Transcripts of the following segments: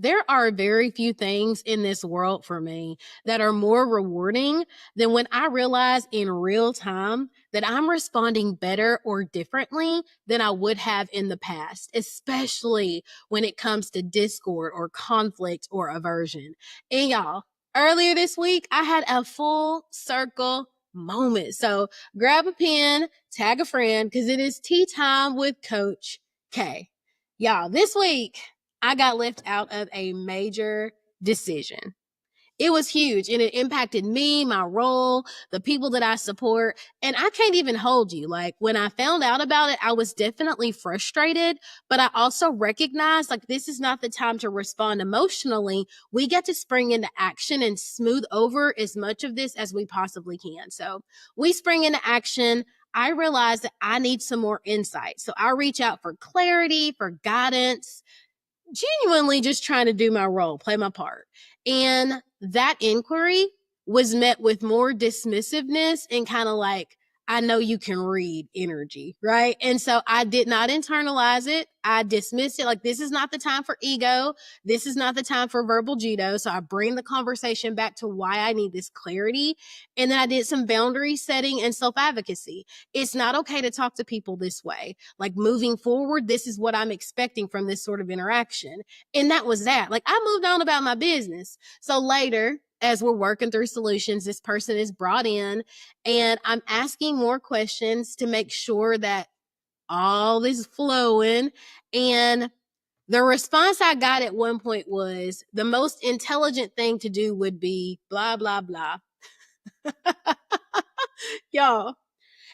There are very few things in this world for me that are more rewarding than when I realize in real time that I'm responding better or differently than I would have in the past, especially when it comes to discord or conflict or aversion. And y'all, earlier this week, I had a full circle moment. So grab a pen, tag a friend, because it is tea time with Coach K. Y'all, this week, I got left out of a major decision. It was huge and it impacted me, my role, the people that I support. And I can't even hold you. Like when I found out about it, I was definitely frustrated, but I also recognized like this is not the time to respond emotionally. We get to spring into action and smooth over as much of this as we possibly can. So we spring into action. I realized that I need some more insight. So I reach out for clarity, for guidance, genuinely just trying to do my role, play my part. And that inquiry was met with more dismissiveness and kind of like, I know you can read energy, right? And so I did not internalize it. I dismissed it like, this is not the time for ego. This is not the time for verbal judo. So I bring the conversation back to why I need this clarity. And then I did some boundary setting and self-advocacy. It's not okay to talk to people this way. Like moving forward, this is what I'm expecting from this sort of interaction. And that was that. Like I moved on about my business. So later, as we're working through solutions, this person is brought in and I'm asking more questions to make sure that all is flowing. And the response I got at one point was the most intelligent thing to do would be blah, blah, blah. Y'all.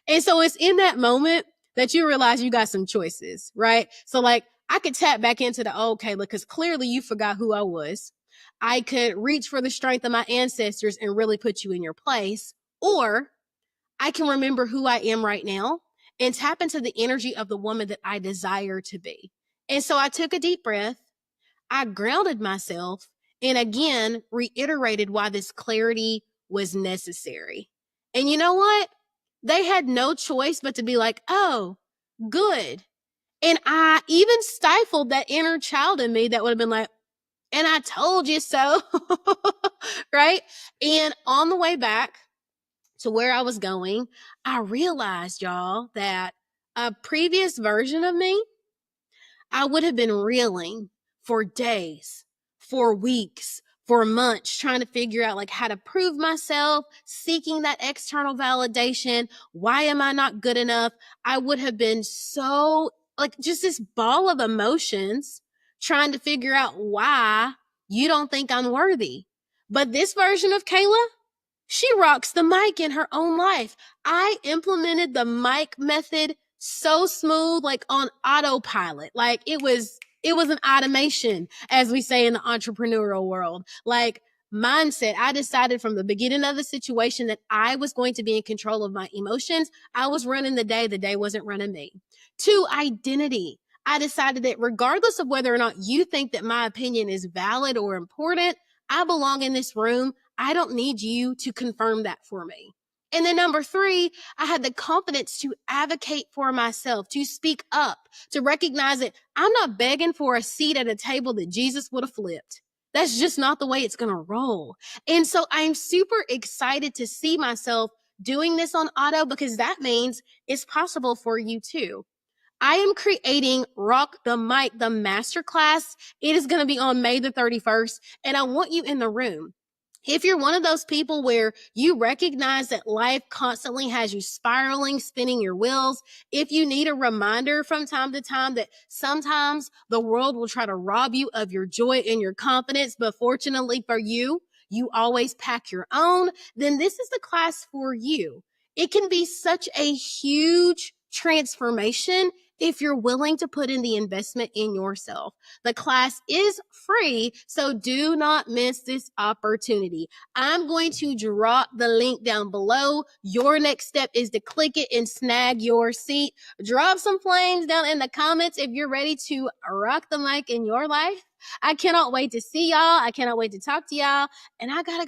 And so it's in that moment that you realize you got some choices, right? So like I could tap back into the old Kayla because clearly you forgot who I was. I could reach for the strength of my ancestors and really put you in your place. Or I can remember who I am right now and tap into the energy of the woman that I desire to be. And so I took a deep breath. I grounded myself and again reiterated why this clarity was necessary. And you know what? They had no choice but to be like, oh, good. And I even stifled that inner child in me that would have been like, and I told you so. Right? And on the way back to where I was going, I realized, y'all, that a previous version of me, I would have been reeling for days, for weeks, for months, trying to figure out like how to prove myself, seeking that external validation. Why am I not good enough? I would have been so like just this ball of emotions trying to figure out why you don't think I'm worthy. But this version of Kayla, she rocks the mic in her own life. I implemented the mic method so smooth, like on autopilot. Like it was an automation, as we say in the entrepreneurial world. Like mindset, I decided from the beginning of the situation that I was going to be in control of my emotions. I was running the day wasn't running me. 2, identity. I decided that regardless of whether or not you think that my opinion is valid or important, I belong in this room. I don't need you to confirm that for me. And then number 3, I had the confidence to advocate for myself, to speak up, to recognize that I'm not begging for a seat at a table that Jesus would have flipped. That's just not the way it's going to roll. And so I'm super excited to see myself doing this on auto because that means it's possible for you too. I am creating Rock the M.I.C, the Masterclass. It is going to be on May the 31st, and I want you in the room. If you're one of those people where you recognize that life constantly has you spiraling, spinning your wheels, if you need a reminder from time to time that sometimes the world will try to rob you of your joy and your confidence, but fortunately for you, you always pack your own, then this is the class for you. It can be such a huge transformation if you're willing to put in the investment in yourself. The class is free, so do not miss this opportunity. I'm going to drop the link down below. Your next step is to click it and snag your seat. Drop some flames down in the comments if you're ready to rock the mic in your life. I cannot wait to see y'all. I cannot wait to talk to y'all. And I gotta go.